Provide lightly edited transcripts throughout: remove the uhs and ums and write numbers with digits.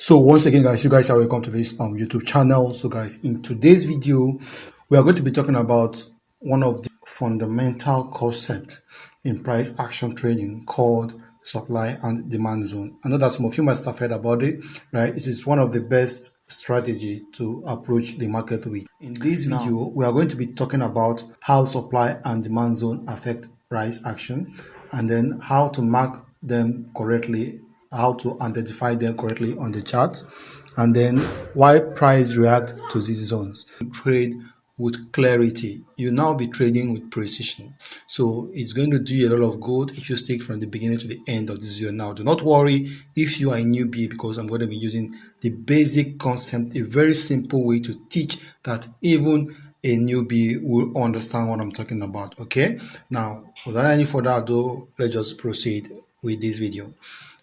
So once again, guys, you guys are welcome to this YouTube channel. So guys, in today's video, we are going to be talking about one of the fundamental concepts in price action trading called supply and demand zone. I know that some of you must have heard about it, right? It is one of the best strategy to approach the market with. In this video, we are going to be talking about how supply and demand zone affect price action, and then how to mark them correctly, how to identify them correctly on the charts, and then why price react to these zones. Trade with clarity. You now be trading with precision. So it's going to do you a lot of good if you stick from the beginning to the end of this video. Now, do not worry if you are a newbie, because I'm going to be using the basic concept, a very simple way to teach that even a newbie will understand what I'm talking about. Okay, now without any further ado, let's just proceed with this video.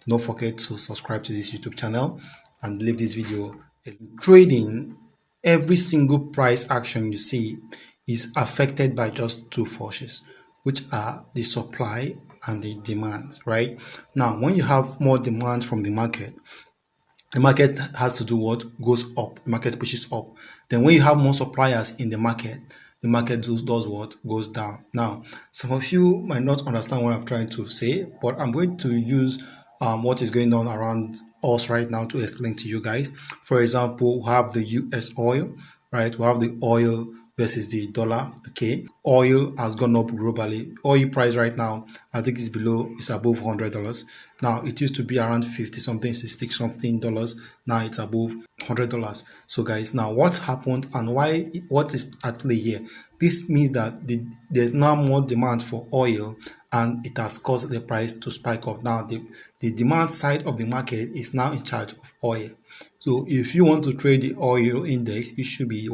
Don't forget to subscribe to this YouTube channel and leave this video. Trading, every single price action you see is affected by just two forces, which are the supply and the demand, right? Now, when you have more demand from the market has to do what? Goes up. The market pushes up. Then when you have more suppliers in the market does what? Goes down. Now, some of you might not understand what I'm trying to say, but I'm going to use what is going on around us right now to explain to you guys. For example, we have the US oil, right? We have the oil versus the dollar. Okay, oil has gone up globally. Oil price right now, I think it's above $100. Now it used to be around 50 something, 60 something dollars. Now it's above $100. So guys, now what happened and what is at play here? This means that there's now more demand for oil, and it has caused the price to spike up. Now the demand side of the market is now in charge of oil. So if you want to trade the oil index, you should be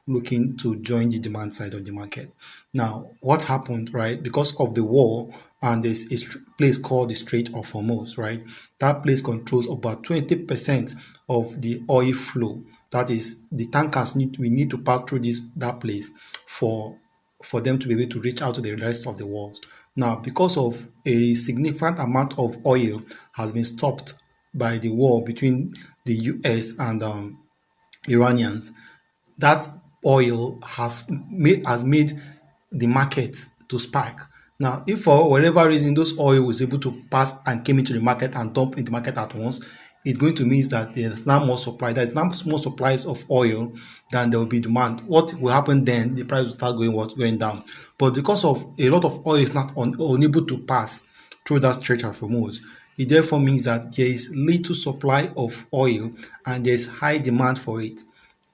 looking to join the demand side of the market. Now, what happened, right? Because of the war, and there's a place called the Strait of Hormuz, right? That place controls about 20% of the oil flow. That is, the tankers we need to pass through that place for them to be able to reach out to the rest of the world. Now, because of a significant amount of oil has been stopped by the war between the US and Iranians, that oil has made the market to spike. Now, if for whatever reason those oil was able to pass and came into the market and dump in the market at once, it's going to mean that there's now more supply. There's now more supplies of oil than there will be demand. What will happen then? The price will start going down. But because of a lot of oil is not unable to pass through that Strait of Hormuz, it therefore means that there is little supply of oil and there's high demand for it.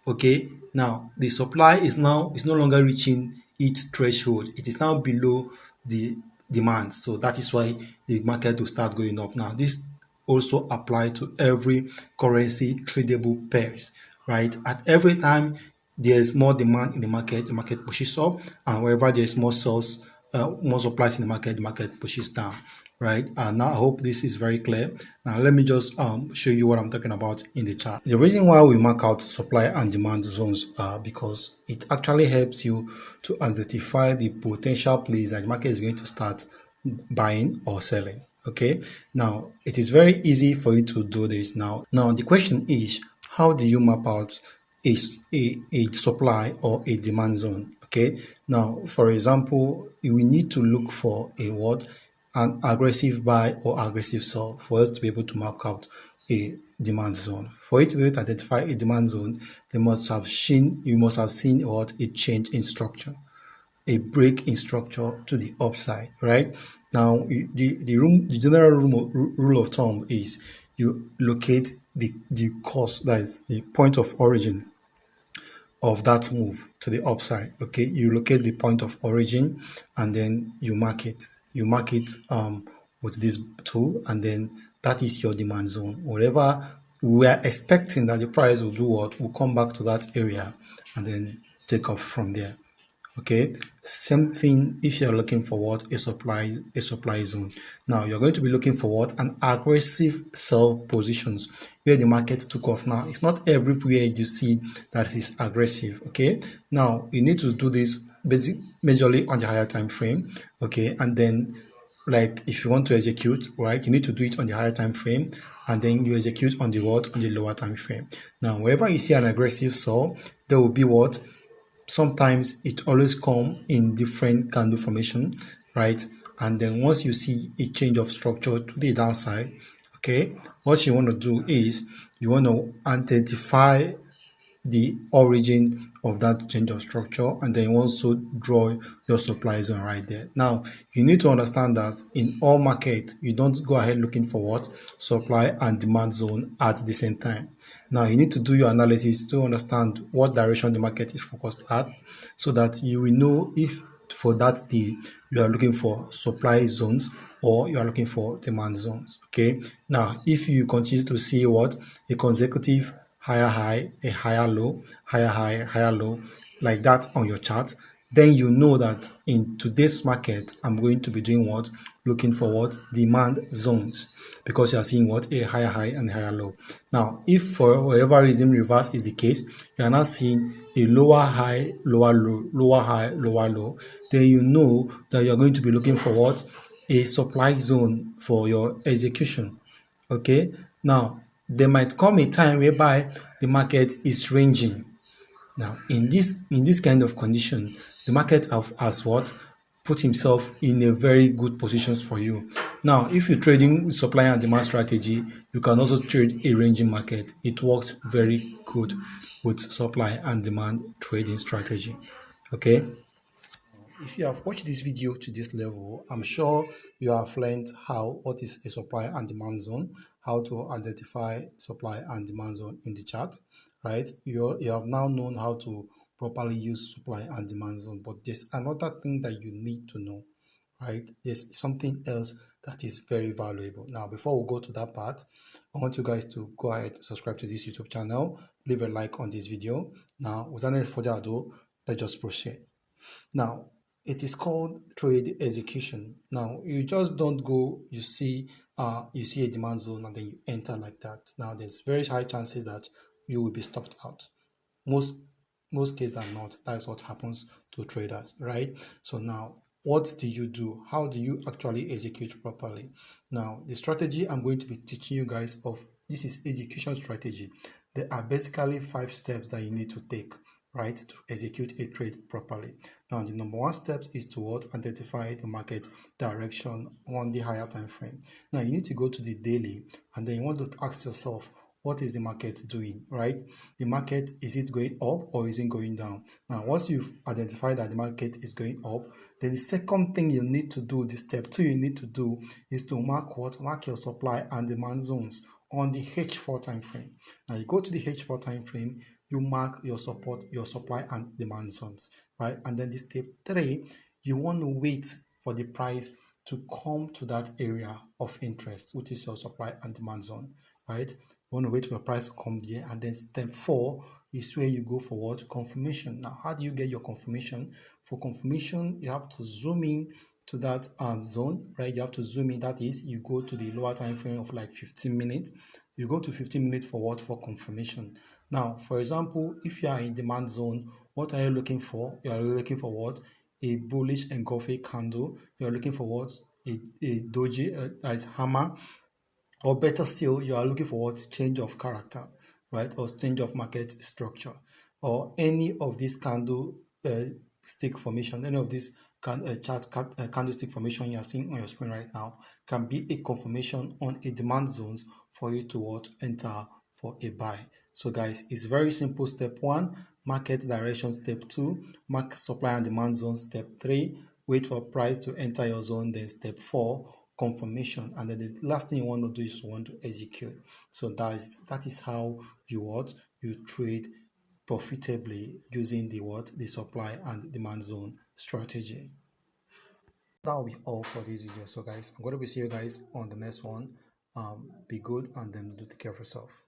Okay, now the supply is no longer reaching its threshold. It is now below the demand. So that is why the market will start going up. Now this also applies to every currency tradable pairs, right? At every time there's more demand in the market pushes up, and wherever there's more sales, more supplies in the market pushes down, right? And now I hope this is very clear. Now let me just show you what I'm talking about in the chart. The reason why we mark out supply and demand zones are because it actually helps you to identify the potential place that the market is going to start buying or selling. Okay, now it is very easy for you to do this. Now the question is, how do you map out a supply or a demand zone? Okay, now for example, we need to look for an aggressive buy or aggressive sell for us to be able to map out a demand zone. For you to be able to identify a demand zone, you must have seen a change in structure, a break in structure to the upside, right? Now, the general rule of thumb is you locate the course, that is the point of origin of that move to the upside. Okay, you locate the point of origin and then you mark it. With this tool, and then that is your demand zone. Whatever we are expecting that the price will do, will come back to that area and then take off from there. Okay, same thing if you're looking for a supply zone. Now you're going to be looking for an aggressive sell positions where the market took off. Now it's not everywhere you see that is aggressive. Okay, now you need to do this majorly on the higher time frame. Okay, and then like if you want to execute, right, you need to do it on the higher time frame, and then you execute on the what, on the lower time frame. Now wherever you see an aggressive sell, there will be what, sometimes it always come in different candle formation, right? And then once you see a change of structure to the downside, okay, what you want to do is you want to identify the origin of that change of structure, and then you also draw your supply zone right there. Now you need to understand that in all market you don't go ahead looking for what, supply and demand zone at the same time. Now you need to do your analysis to understand what direction the market is focused at, so that you will know if for that day you are looking for supply zones or you are looking for demand zones. Okay, now if you continue to see what, a consecutive higher high, a higher low, higher high, higher low, like that on your chart, then you know that in today's market, I'm going to be doing what? Looking for what? Demand zones, because you are seeing what? A higher high and higher low. Now, if for whatever reason reverse is the case, you are now seeing a lower high, lower low, lower high, lower low, then you know that you are going to be looking for what? A supply zone for your execution. Okay, now there might come a time whereby the market is ranging. Now in this kind of condition, the market has what, put himself in a very good positions for you. Now if you're trading with supply and demand strategy, you can also trade a ranging market. It works very good with supply and demand trading strategy. Okay, if you have watched this video to this level, I'm sure you have learned how, what is a supply and demand zone, how to identify supply and demand zone in the chart, right? You have now known how to properly use supply and demand zone, but there's another thing that you need to know, right? There's something else that is very valuable. Now, before we go to that part, I want you guys to go ahead, subscribe to this YouTube channel, leave a like on this video. Now, without any further ado, let's just proceed. Now, it is called trade execution. Now, you just don't go, you see a demand zone and then you enter like that. Now, there's very high chances that you will be stopped out. Most most cases than not, that's what happens to traders, right? So now what do you do? How do you actually execute properly? Now the strategy I'm going to be teaching you guys of, this is execution strategy. There are basically 5 steps that you need to take, right, to execute a trade properly. Now the number one steps is to what, identify the market direction on the higher time frame. Now you need to go to the daily, and then you want to ask yourself, what is the market doing, right? The market, is it going up or is it going down? Now once you've identified that the market is going up, then the second thing you need to do, the step 2 you need to do, is to mark what, mark your supply and demand zones on the H4 time frame. Now you go to the H4 time frame, you mark your support, your supply and demand zones, right? And then the step 3, you want to wait for the price to come to that area of interest, which is your supply and demand zone, right? You want to wait for your price to come there. And then step 4 is where you go for what, confirmation. Now how do you get your confirmation? For confirmation, you have to zoom in to that zone, right? You have to zoom in, that is, you go to the lower time frame of like 15 minutes. You go to 15 minutes for what, for confirmation. Now for example, if you are in demand zone, what are you looking for? You are looking for what, a bullish engulfing candle. You are looking for what, a doji, that is hammer, or better still, you are looking for what, change of character, right, or change of market structure, or any of these candle stick formation, any of these candlestick formation you are seeing on your screen right now can be a confirmation on a demand zones for you to what, enter for a buy. So guys, it's very simple. Step 1, market direction. Step 2, mark supply and demand zone. Step 3, wait for price to enter your zone. Then step 4, confirmation. And then the last thing you want to do is you want to execute. So that is how you what, you trade profitably using the what, the supply and demand zone strategy. That will be all for this video. So guys, I'm going to be seeing you guys on the next one. Be good and then do take care of yourself.